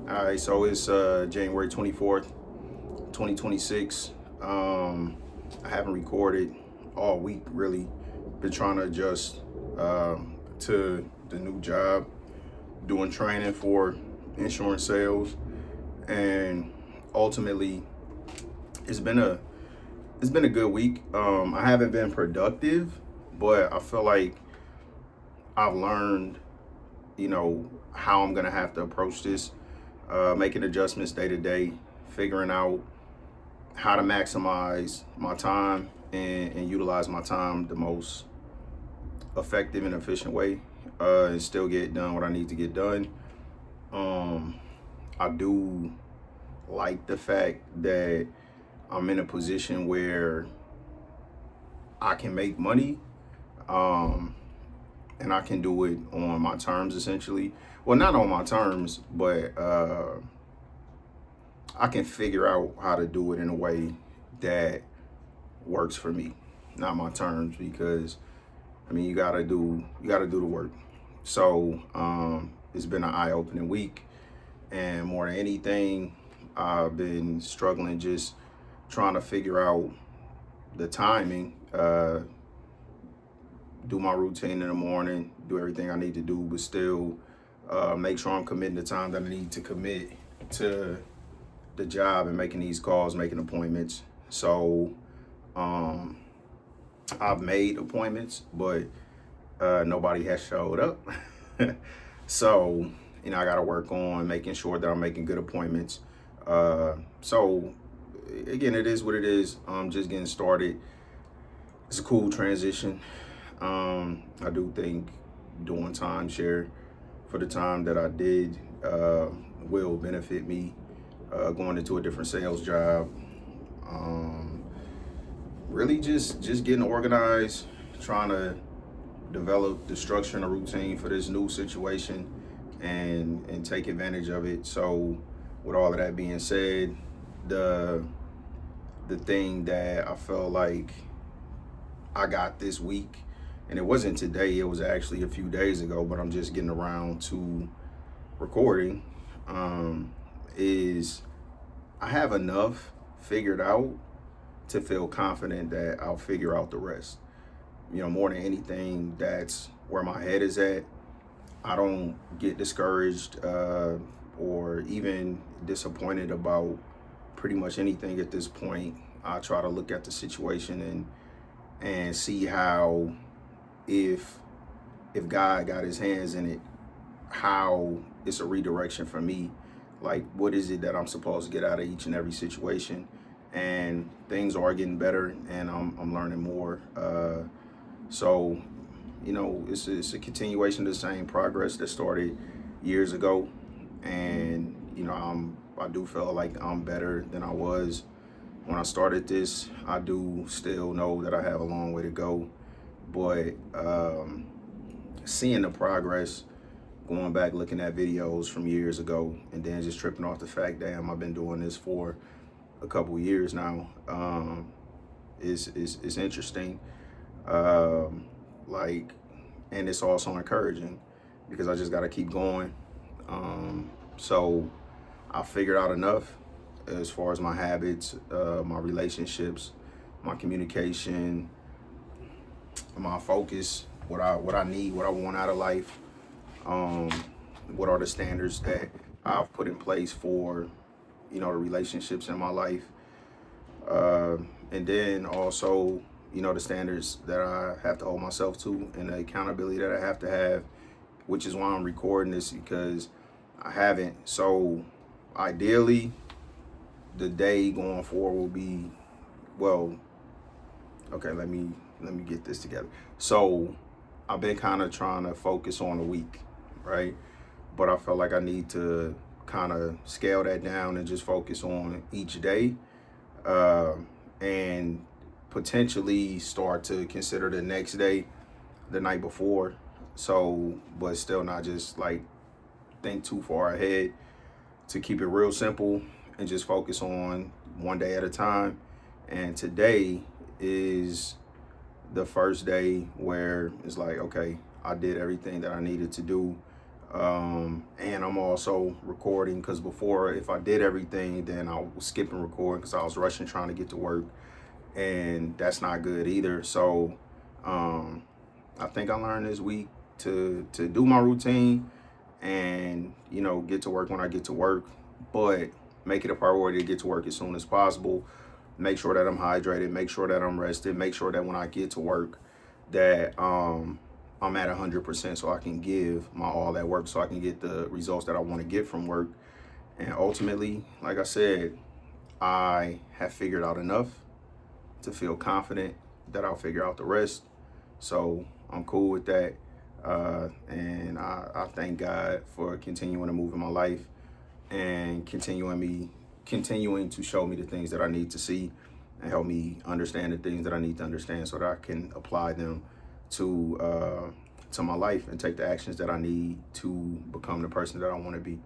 All right, so it's January 24th, 2026. I haven't recorded all week, really. Been trying to adjust to the new job, doing training for insurance sales, and ultimately, it's been a it's been a good week. I haven't been productive, but I feel like I've learned, how I'm gonna have to approach this, making adjustments day to day, figuring out how to maximize my time and utilize my time the most effective and efficient way, and still get done what I need to get done. Um, I do like the fact that I'm in a position where I can make money, um, and I can do it on my terms essentially. Well, not on my terms, but I can figure out how to do it in a way that works for me, not my terms, because I mean you gotta do the work. So it's been an eye-opening week, and more than anything, I've been struggling just trying to figure out the timing. Do my routine in the morning, do everything I need to do, but still make sure I'm committing the time that I need to commit to the job and making these calls, making appointments. So um, I've made appointments, but nobody has showed up. So, I got to work on making sure that I'm making good appointments. So, again, it is what it is. I'm just getting started. It's a cool transition. I do think doing timeshare for the time that I did will benefit me going into a different sales job. Um, really, just getting organized, trying to develop the structure and a routine for this new situation, and take advantage of it. So, with all of that being said, the the thing that I felt like I got this week, and it wasn't today, it was actually a few days ago, but I'm just getting around to recording, um, is I have enough figured out to feel confident that I'll figure out the rest. More than anything, that's where my head is at. I don't get discouraged or even disappointed about pretty much anything at this point. I try to look at the situation and see how, if God got his hands in it, how it's a redirection for me. Like, what is it that I'm supposed to get out of each and every situation? And things are getting better, and I'm learning more. So, it's a continuation of the same progress that started years ago, and I do feel like I'm better than I was when I started this. I do still know that I have a long way to go, but seeing the progress, going back looking at videos from years ago, and then just tripping off the fact, damn, I've been doing this for a couple years now, is interesting. Um, like, and it's also encouraging because I just got to keep going. So I figured out enough as far as my habits, my relationships, my communication, my focus, what I need, what I want out of life. Um, what are the standards that I've put in place for, the relationships in my life, uh, and then also, the standards that I have to hold myself to and the accountability that I have to have, which is why I'm recording this, because I haven't. So ideally, the day going forward will be, well, okay, let me get this together. So I've been kind of trying to focus on a week, right? But I felt like I need to kind of scale that down and just focus on each day, uh, and potentially start to consider the next day the night before. So, but still not just like think too far ahead, to keep it real simple and just focus on one day at a time. And today is the first day where it's like, okay, I did everything that I needed to do. And I'm also recording because before, if I did everything, then I was skipping recording because I was rushing trying to get to work, and that's not good either. So I think I learned this week to do my routine and get to work when I get to work, but make it a priority to get to work as soon as possible. Make sure that I'm hydrated, make sure that I'm rested, make sure that when I get to work that I'm at 100% so I can give my all at work, so I can get the results that I want to get from work. And ultimately, like I said, I have figured out enough to feel confident that I'll figure out the rest. So I'm cool with that. And I thank God for continuing to move in my life and continuing to show me the things that I need to see and help me understand the things that I need to understand so that I can apply them to my life and take the actions that I need to become the person that I want to be.